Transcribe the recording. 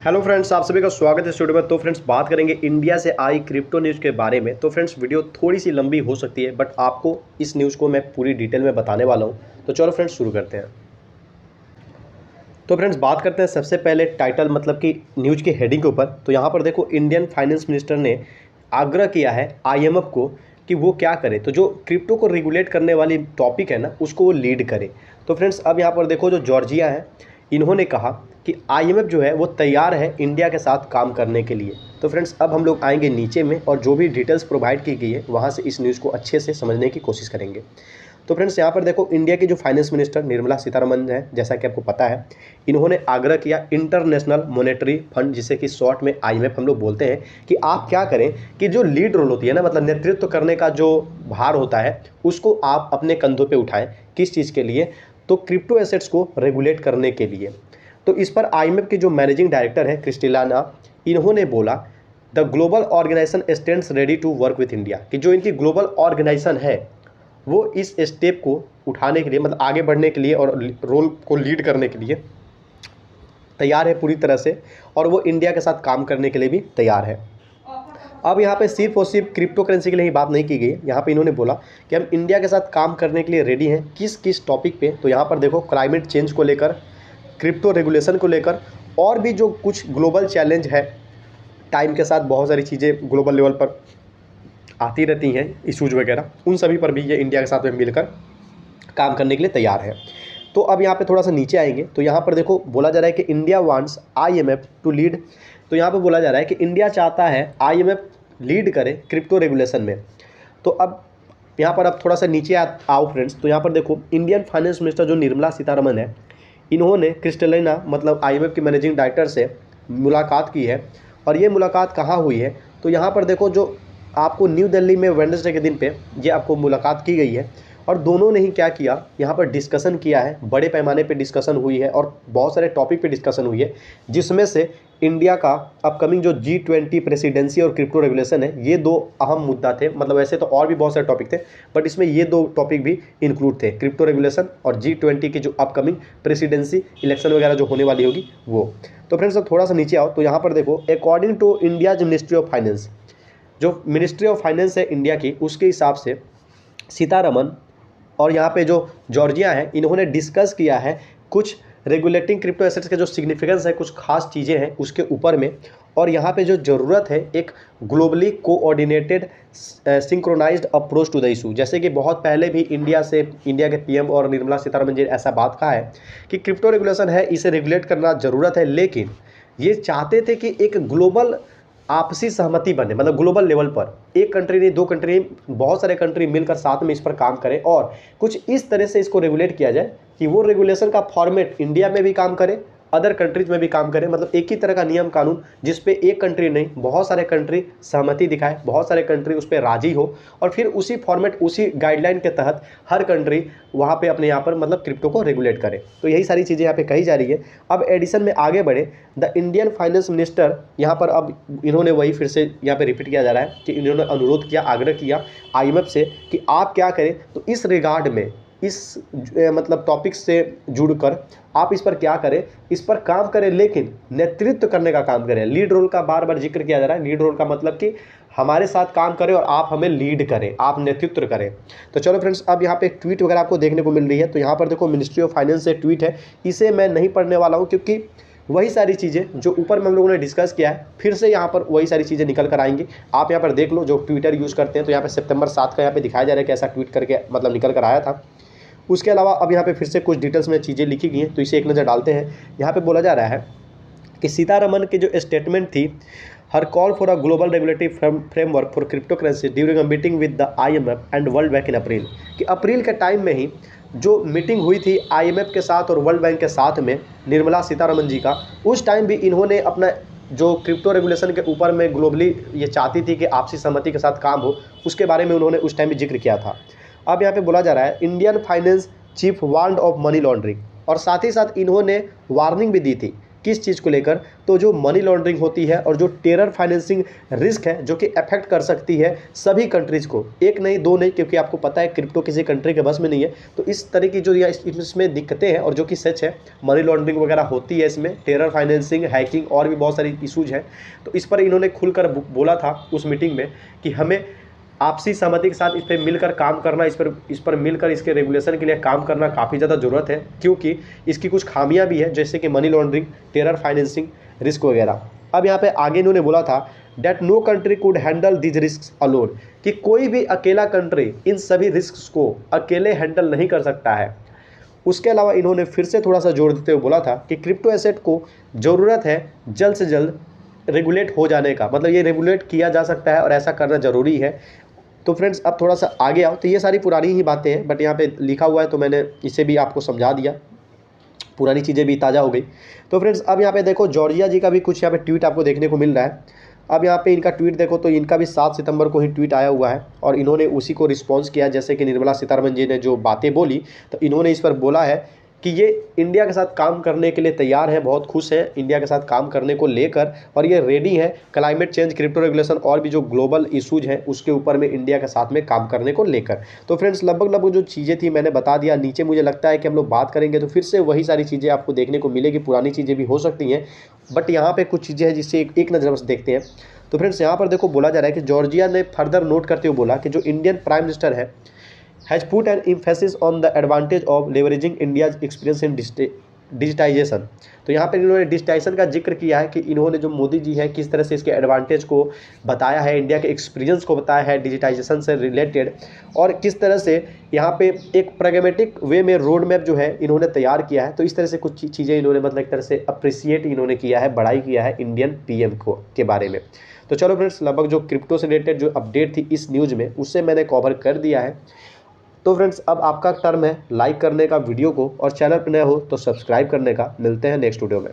Hello friends, आप सभी का स्वागत है स्टूडियो में। तो फ्रेंड्स, बात करेंगे इंडिया से आई क्रिप्टो न्यूज़ के बारे में। तो फ्रेंड्स, वीडियो थोड़ी सी लंबी हो सकती है, बट आपको इस न्यूज़ को मैं पूरी डिटेल में बताने वाला हूं। तो चलो फ्रेंड्स, शुरू करते हैं। तो फ्रेंड्स, बात करते हैं सबसे पहले टाइटल मतलब कि न्यूज़ की हेडिंग के ऊपर। तो यहाँ पर देखो, इंडियन फाइनेंस मिनिस्टर ने आग्रह किया है आईएमएफ को कि वो क्या करे, तो जो क्रिप्टो को रेगुलेट करने वाली टॉपिक है ना, उसको वो लीड करे। तो फ्रेंड्स, अब यहाँ पर देखो, जो जॉर्जिया है, इन्होंने कहा कि आईएमएफ जो है वो तैयार है इंडिया के साथ काम करने के लिए। तो फ्रेंड्स, अब हम लोग आएंगे नीचे में और जो भी डिटेल्स प्रोवाइड की गई है वहाँ से इस न्यूज़ को अच्छे से समझने की कोशिश करेंगे। तो फ्रेंड्स, यहाँ पर देखो, इंडिया की जो फाइनेंस मिनिस्टर निर्मला सीतारमन है, जैसा कि आपको पता है, इन्होंने आग्रह किया इंटरनेशनल मॉनेटरी फंड, जिसे कि शॉर्ट में आईएमएफ हम लोग बोलते हैं, कि आप क्या करें कि जो लीड रोल होती है ना, मतलब नेतृत्व करने का जो भार होता है, उसको आप अपने कंधों पे उठाएं। किस चीज़ के लिए? तो क्रिप्टो एसेट्स को रेगुलेट करने के लिए। तो इस पर आईएमएफ की जो मैनेजिंग डायरेक्टर है क्रिस्टिलाना, इन्होंने बोला the global organisation stands ready to work with India, कि जो इनकी ग्लोबल ऑर्गेनाइजेशन है वो इस स्टेप को उठाने के लिए, मतलब आगे बढ़ने के लिए और रोल को लीड करने के लिए तैयार है पूरी तरह से, और वो इंडिया के साथ काम करने के लिए भी तैयार है। अब यहाँ पे सिर्फ और सिर्फ क्रिप्टो करेंसी के लिए ही बात नहीं की गई। यहाँ पे इन्होंने बोला कि हम इंडिया के साथ काम करने के लिए रेडी हैं। किस किस टॉपिक पे? तो यहाँ पर देखो, क्लाइमेट चेंज को लेकर, क्रिप्टो रेगुलेशन को लेकर, और भी जो कुछ ग्लोबल चैलेंज है, टाइम के साथ बहुत सारी चीज़ें ग्लोबल लेवल पर आती रहती हैं, इशूज़ वगैरह, उन सभी पर भी ये इंडिया के साथ में मिलकर काम करने के लिए तैयार है। तो अब यहाँ पे थोड़ा सा नीचे आएंगे तो यहाँ पर देखो, बोला जा रहा है कि India wants IMF to lead. तो यहाँ पे बोला जा रहा है कि इंडिया चाहता है आईएमएफ लीड करे क्रिप्टो रेगुलेशन में। तो अब यहाँ पर अब थोड़ा सा नीचे आओ फ्रेंड्स। तो यहाँ पर देखो, इंडियन फाइनेंस मिनिस्टर जो निर्मला सीतारमन है, इन्होंने क्रिस्टलिना मतलब आईएमएफ की मैनेजिंग डायरेक्टर से मुलाकात की है। और ये मुलाकात कहाँ हुई है? तो यहाँ पर देखो, जो आपको न्यू दिल्ली में वेडनेसडे के दिन पे ये आपको मुलाकात की गई है। और दोनों ने ही क्या किया, यहाँ पर डिस्कशन किया है, बड़े पैमाने पे डिस्कशन हुई है और बहुत सारे टॉपिक पे डिस्कशन हुई है, जिसमें से इंडिया का अपकमिंग जो G20 प्रेसिडेंसी और क्रिप्टो रेगुलेशन है, ये दो अहम मुद्दा थे। मतलब वैसे तो और भी बहुत सारे टॉपिक थे, बट इसमें ये दो टॉपिक भी इंक्लूड थे, क्रिप्टो रेगुलेशन और G20 की जो अपकमिंग प्रेसिडेंसी इलेक्शन वगैरह जो होने वाली होगी वो। तो फ्रेंड्स, अब थोड़ा सा नीचे आओ तो यहाँ पर देखो, according to India's ministry of finance, जो मिनिस्ट्री ऑफ फाइनेंस है इंडिया की, उसके हिसाब से सीतारमन और यहाँ पे जो जॉर्जिया है, इन्होंने डिस्कस किया है कुछ रेगुलेटिंग क्रिप्टो एसेट्स के जो सिग्निफिकेंस है, कुछ खास चीज़ें हैं उसके ऊपर में। और यहाँ पे जो ज़रूरत है एक globally coordinated synchronised approach to the issue. जैसे कि बहुत पहले भी इंडिया के पीएम और निर्मला सीतारमन जी ने ऐसा बात कहा है कि क्रिप्टो रेगुलेशन है, इसे रेगुलेट करना ज़रूरत है, लेकिन ये चाहते थे कि एक ग्लोबल आपसी सहमति बने, मतलब ग्लोबल लेवल पर एक कंट्री नहीं, दो कंट्री नहीं, बहुत सारे कंट्री मिलकर साथ में इस पर काम करें और कुछ इस तरह से इसको रेगुलेट किया जाए कि वो रेगुलेशन का फॉर्मेट इंडिया में भी काम करे, अदर कंट्रीज में भी काम करे। मतलब एक ही तरह का नियम कानून, जिस पे एक कंट्री नहीं, बहुत सारे कंट्री सहमति दिखाए, बहुत सारे कंट्री उस पर राजी हो, और फिर उसी फॉर्मेट, उसी गाइडलाइन के तहत हर कंट्री वहाँ पे अपने यहाँ पर मतलब क्रिप्टो को रेगुलेट करे। तो यही सारी चीज़ें यहाँ पे कही जा रही है। अब एडिशन में आगे बढ़े, द इंडियन फाइनेंस मिनिस्टर, यहाँ पर अब इन्होंने वही फिर से यहाँ पे रिपीट किया जा रहा है कि इन्होंने अनुरोध किया, आग्रह किया आईएमएफ से कि आप क्या करें, तो इस रिगार्ड में, इस मतलब टॉपिक से जुड़कर आप इस पर क्या करें, इस पर काम करें, लेकिन नेतृत्व करने का काम करें। लीड रोल का बार बार जिक्र किया जा रहा है। लीड रोल का मतलब कि हमारे साथ काम करें और आप हमें लीड करें, आप नेतृत्व करें। तो चलो फ्रेंड्स, अब यहाँ पे एक ट्वीट वगैरह आपको देखने को मिल रही है। तो यहाँ पर देखो, मिनिस्ट्री ऑफ फाइनेंस से ट्वीट है, इसे मैं नहीं पढ़ने वाला हूँ क्योंकि वही सारी चीज़ें जो ऊपर में हम लोगों ने डिस्कस किया है, फिर से यहाँ पर वही सारी चीज़ें निकल कर आएंगी। आप यहाँ पर देख लो, जो ट्विटर यूज़ करते हैं, तो यहाँ पे सितंबर 7 का यहाँ पे दिखाया जा रहा है कि ऐसा ट्वीट करके मतलब निकल कर आया था। उसके अलावा अब यहाँ पे फिर से कुछ डिटेल्स में चीज़ें लिखी गई हैं, तो इसे एक नज़र डालते हैं। यहाँ पे बोला जा रहा है कि सीतारमन की जो स्टेटमेंट थी, her call for a global regulatory framework for crypto currency during a meeting with the IMF and World Bank in April, कि अप्रैल के टाइम में ही जो मीटिंग हुई थी आईएमएफ के साथ और वर्ल्ड बैंक के साथ में निर्मला सीतारमन जी का, उस टाइम भी इन्होंने अपना जो क्रिप्टो रेगुलेशन के ऊपर में ग्लोबली ये चाहती थी कि आपसी सहमति के साथ काम हो, उसके बारे में उन्होंने उस टाइम भी जिक्र किया था। अब यहाँ पे बोला जा रहा है, Indian finance chief warned of money laundering, और साथ ही साथ इन्होंने वार्निंग भी दी थी किस चीज़ को लेकर, तो जो मनी लॉन्ड्रिंग होती है और जो टेरर फाइनेंसिंग रिस्क है जो कि अफेक्ट कर सकती है सभी कंट्रीज़ को, एक नहीं दो नहीं, क्योंकि आपको पता है क्रिप्टो किसी कंट्री के बस में नहीं है। तो इस तरह की जो इसमें दिक्कतें हैं और जो कि सच है, मनी लॉन्ड्रिंग वगैरह होती है इसमें, टेरर फाइनेंसिंग, हैकिंग और भी बहुत सारी इशूज़ हैं। तो इस पर इन्होंने खुलकर बोला था उस मीटिंग में कि हमें आपसी सहमति के साथ इस पर मिलकर काम करना, इस पर मिलकर इसके रेगुलेशन के लिए काम करना काफ़ी ज़्यादा ज़रूरत है, क्योंकि इसकी कुछ खामियां भी है जैसे कि money laundering, terror financing risk वगैरह। अब यहाँ पे आगे इन्होंने बोला था that no country could handle this risk alone, कि कोई भी अकेला कंट्री इन सभी रिस्क को अकेले हैंडल नहीं कर सकता है। उसके अलावा इन्होंने फिर से थोड़ा सा जोर देते हुए बोला था कि क्रिप्टो एसेट को ज़रूरत है जल्द से जल्द रेगुलेट हो जाने का, मतलब ये रेगुलेट किया जा सकता है और ऐसा करना ज़रूरी है। तो फ्रेंड्स अब थोड़ा सा आगे आओ, तो ये सारी पुरानी ही बातें हैं, बट यहाँ पे लिखा हुआ है तो मैंने इसे भी आपको समझा दिया, पुरानी चीज़ें भी ताज़ा हो गई। तो फ्रेंड्स अब यहाँ पे देखो जॉर्जिया जी का भी कुछ यहाँ पे ट्वीट आपको देखने को मिल रहा है। अब यहाँ पे इनका ट्वीट देखो तो इनका भी 7 सितंबर को ही ट्वीट आया हुआ है और इन्होंने उसी को रिस्पॉन्स किया, जैसे कि निर्मला सीतारमण जी ने जो बातें बोली तो इन्होंने इस पर बोला है कि ये इंडिया के साथ काम करने के लिए तैयार हैं, बहुत खुश हैं इंडिया के साथ काम करने को लेकर, और ये रेडी है क्लाइमेट चेंज, क्रिप्टो रेगुलेशन और भी जो ग्लोबल इशूज हैं उसके ऊपर में इंडिया के साथ में काम करने को लेकर। तो फ्रेंड्स लगभग जो चीज़ें थी मैंने बता दिया। नीचे मुझे लगता है कि हम लोग बात करेंगे तो फिर से वही सारी चीज़ें आपको देखने को मिलेगी, पुरानी चीज़ें भी हो सकती हैं, बट यहाँ पर कुछ चीज़ें हैं जिससे एक नज़र से देखते हैं। तो फ्रेंड्स यहाँ पर देखो बोला जा रहा है कि जॉर्जिया ने फर्दर नोट करते हुए बोला कि जो इंडियन प्राइम मिनिस्टर है has put an emphasis on the advantage of leveraging India's experience in digitisation. तो यहाँ पर इन्होंने डिजिटाइजेशन का जिक्र किया है कि इन्होंने जो मोदी जी है किस तरह से इसके एडवांटेज को बताया है, इंडिया के एक्सपीरियंस को बताया है डिजिटाइजेशन से रिलेटेड, और किस तरह से यहाँ पे एक प्रैग्मेटिक वे में रोड मैप जो है इन्होंने तैयार किया है। तो इस तरह से कुछ चीज़ें इन्होंने मतलब एक तरह से अप्रिसिएट इन्होंने किया है, बड़ाई किया है इंडियन पीएम को के बारे में। तो चलो फ्रेंड्स लगभग जो क्रिप्टो से रिलेटेड जो अपडेट थी इस न्यूज़ में उससे मैंने कवर कर दिया है। तो फ्रेंड्स अब आपका टर्न है लाइक करने का वीडियो को, और चैनल पर नए हो तो सब्सक्राइब करने का। मिलते हैं नेक्स्ट वीडियो में।